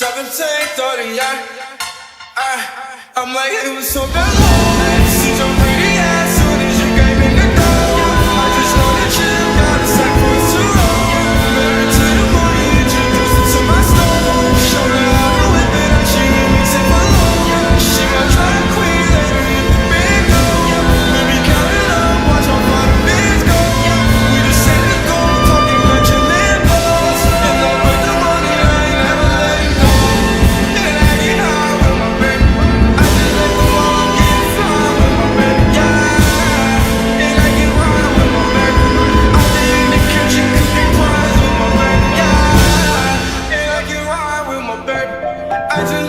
17:30, yeah. I'm like, it was so bad. See your pretty ass soon as you came in the door. I just wanna chill, got a sack for us to roll. Married to the money, introduced her to my stove. Showed her how to whip it, and she ain't mix it for long. She gon' try to queen later in the big go. We be counting up, watch how far the bids go. We just set the goal, talking lunch and Lambos. In love with the money, I ain't never letting go. And I get high with my baby. I just let the ball get fly with my baby, yeah. And I get wild with my baby. Out there in the kitchen cooking pies with my baby, yeah. And I get wild with my baby. I just